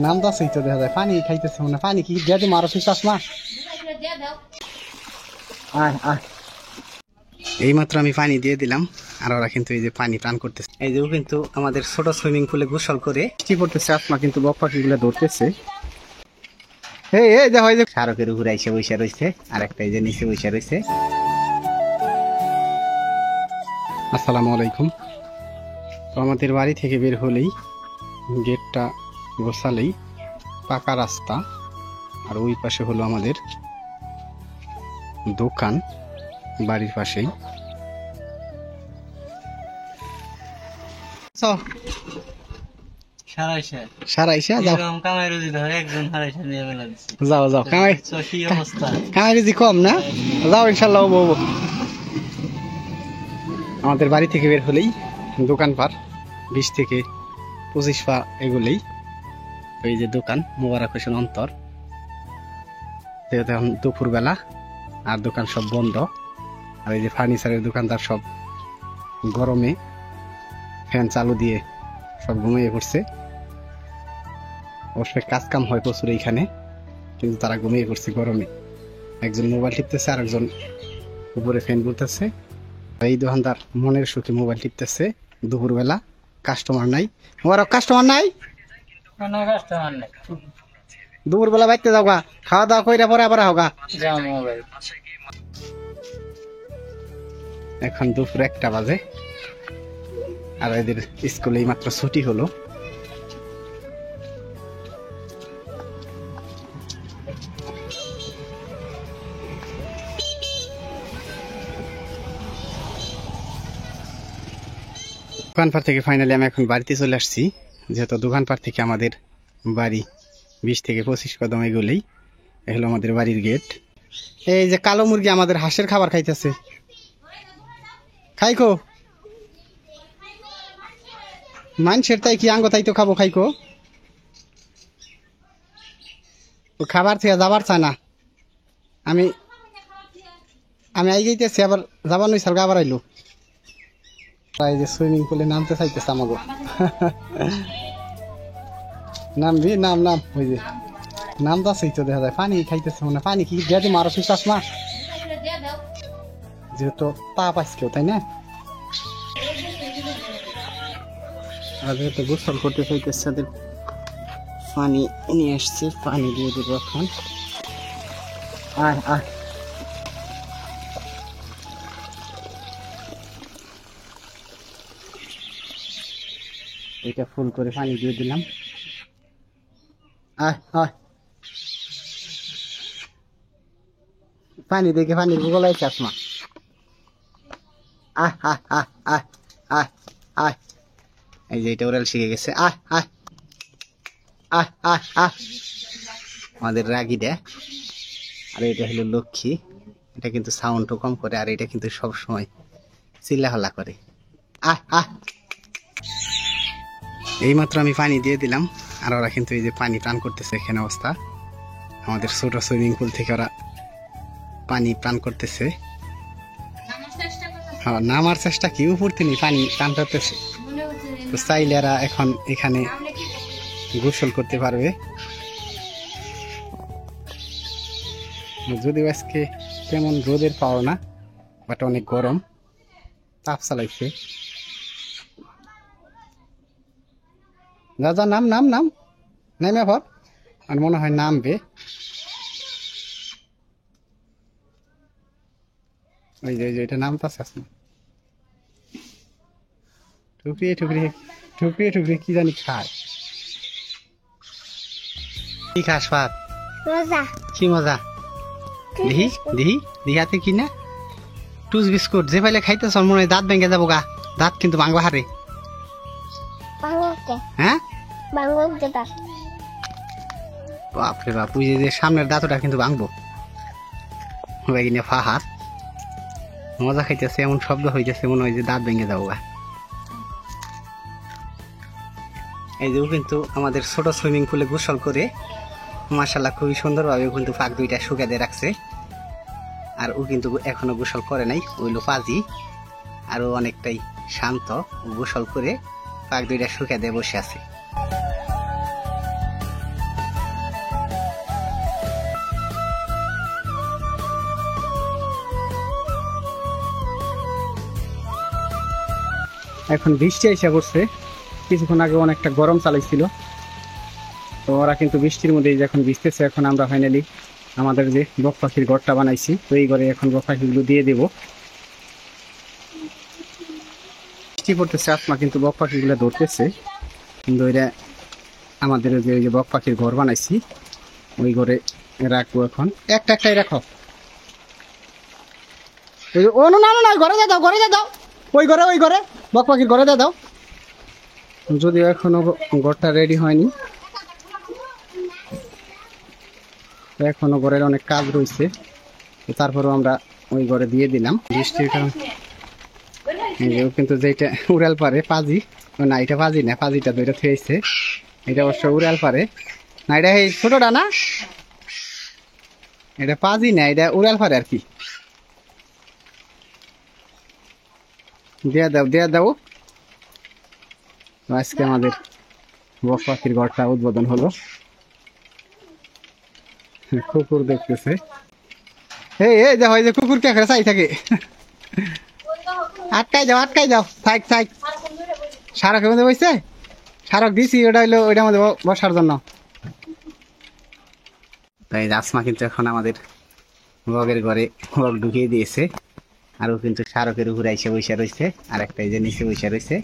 নামটা সেই তো দেখা যায় পানি খাইতেছে মনে পানি কি দিয়ে দিম আরো চশমা এইমাত্র আমি পানি দিয়ে দিলাম আর ওরা কিন্তু এই যে পানি পান করতেছে এই যে ও কিন্তু আমাদের ছোট সুইমিং পুলে গোসল করে কি করতেছে আসমা কিন্তু বক পাখিগুলো ধরতেছে এই এই দেখো এই যে শারকের উপরে এসে বসে রয়েছে আর একটা এই যে নিচে বসে রয়েছে। আসসালামু আলাইকুম। তো আমাদের বাড়ি থেকে বের হলেই গেটটা গোছালেই পাকা রাস্তা আর ওই পাশে হলো আমাদের দোকান বাড়ির পাশেই। যাও যাও কামাই রুজি কম না যাও ইনশাল্লাহ হবো। আমাদের বাড়ি থেকে বের হলেই দোকানপাট 20 থেকে 25 পা এগুলোই ওই যে দোকান মোবারক হোসেন অন্তর। এখন দুপুর বেলা আর দোকান সব বন্ধ আর এই যে ফার্নিচারের দোকানদার সব গরমে ফ্যান চালু দিয়ে সব ঘুমিয়ে পড়ছে। অবশ্যই কাজ কাম হয় প্রচুর এইখানে কিন্তু তারা ঘুমিয়ে পড়ছে গরমে। একজন মোবাইল টিপতেছে আর একজন উপরে ফ্যান ঘুরতেছে। এই দোকানদার মনের সুখে মোবাইল টিপতেছে দুপুরবেলা। কাস্টমার নাই আমার কাস্টমার নাই দুপুরবেলা বাইতে যাও গা খাওয়া দাওয়া কইরা পরে আবার হোগা। এখন দুপুর 1টা বাজে আর এদের স্কুলে মাত্র ছুটি হলো। দোকানপাট থেকে ফাইনালি আমি এখন বাড়িতে চলে আসছি যেহেতু দোকানপাট থেকে আমাদের বাড়ি 20 থেকে 25 কদম এগুলোই এগুলো আমাদের বাড়ির গেট। এই যে কালো মুরগি আমাদের হাঁসের খাবার খাইতেছে খাইকো মানুষের তাই কি আঙ্গ তাই তো খাবো খাইকো খাবার থেকে যাবার চায় না। আমি আমি আই গেছি আবার যাবার নই সালগা আবার আইলো এই যে সুইমিং পুলে নামতে চাইতেছে আমাকে নামবি নাম নাম ওই যে নামটা সেই তো দেখা যায় পানি খাইতেছে মনে পানি কি দিয়ে দিম আরো চশমা যেহেতু তাপ আজকেও তাই না আর যেহেতু গোসল করতে চাইতেছে তাদের পানি নিয়ে আসছে পানি দিয়ে দেবো এখন। আর আর এটা ফুল করে পানি দিয়ে দিলাম। পানি দেখে পানির গলায় চশমা এই যে এটা ওরাল শিখে গেছে আমাদের রাগি দেয় আর এটা হলো লক্ষ্মী। এটা কিন্তু সাউন্ডও কম করে আর এটা কিন্তু সব সময় চিল্লাহল্লা করে। এইমাত্র আমি পানি দিয়ে দিলাম আর ওরা কিন্তু এই যে পানি পান করতেছে। এখানে অবস্থা আমাদের ছোট সুইমিং পুল থেকে ওরা পানি পান করতেছে। হ্যাঁ নামার চেষ্টা কি উপর তিনি পানি পান করতেছে তো চাইলে এরা এখন এখানে গোসল করতে পারবে। যদিও আজকে তেমন রোদের পাওয়া না বাট অনেক গরম তাপ চালাইছে। যা যা নাম নাম নাম নেমে ভর আর মনে হয় নামবে। ওই যে এটা নামতাছে ঠুকরিয়ে ঠুকরিয়ে ঠুকরিয়ে ঠুকরিয়ে কি জানি খায়। কি খাস ভাত মজা কি মজা দিহি দিহি দিহাতে কি না টুস বিস্কুট যে পাইলে খাইতেছ মনে হয় দাঁত ভেঙে যাবো গা। দাঁত কিন্তু ভাঙবা হারে হ্যাঁ বাপরে বাপ ওই যে সামনের দাঁতটা কিন্তু ভাঙবো ফাহার মজা খাইতেছে এমন শব্দ হইতেছে মনে হয় যে দাঁত ভেঙে যাবো গা। এই যে ও কিন্তু আমাদের ছোট সুইমিং পুলে গোসল করে মাশাআল্লাহ খুবই সুন্দরভাবে কিন্তু পাক দুইটা শুকাতে রাখছে আর ও কিন্তু এখনো গোসল করে নাই ওইলো পাজি আর ও অনেকটাই শান্ত গোসল করে পাক দুইটা শুকাতে বসে আছে। এখন বৃষ্টি এসে পড়ছে। কিছুক্ষণ আগে অনেকটা গরম চালাইছিল, তো ওরা কিন্তু বৃষ্টির মধ্যেই যখন ভিজতেছে। এখন আমরা ফাইনালি আমাদের যে বক পাখির ঘরটা বানাইছি, তো এই ঘরে এখন বক পাখিগুলো দিয়ে দেব। বৃষ্টি পড়তেছে, আসমা কিন্তু বক পাখিগুলো ধরতেছে। কিন্তু এটা আমাদের যে ওই যে বক পাখির ঘর বানাইছি, ওই ঘরে রাখবো। এখন একটা একটাই রাখো। ও না না না, ঘরে দাও, ঘরে দাও, ওই ঘরে বক পাখির ঘরে দাও। যদিও এখনো ঘরটা রেডি হয়নি, এখনো ঘরের অনেক কাজ রয়েছে, তারপরেও আমরা ওই ঘরে দিয়ে দিলাম। বৃষ্টির কারণে কিন্তু যেটা উড়াল পারে পাজি, না এটা পাজি না, পাজিটা দুইটা থুয়েছে। এটা অবশ্য উড়াল পারে না, এটা এই ছোটটা না, এটা পাজি না, এটা উড়াল পারে আর কি। দেয়া দাও। আজকে আমাদের বক পাখির ঘরটা উদ্বোধন হলো। কুকুর দেখতেছে, এই এই দেখো, এই যে কুকুর কে চাই থাকে। আটকাই যাও, থাক। সারকের মধ্যে বসছে, সারক দিছি, ওটা হইলো ওইটার মধ্যে বসার জন্য। তাই আসমা কিন্তু এখন আমাদের বগের ঘরে বগ ঢুকিয়ে দিয়েছে, আর ও কিন্তু সারকের উপরে এসে বসে রয়েছে, আর একটা এই যে নিচে বসে রয়েছে।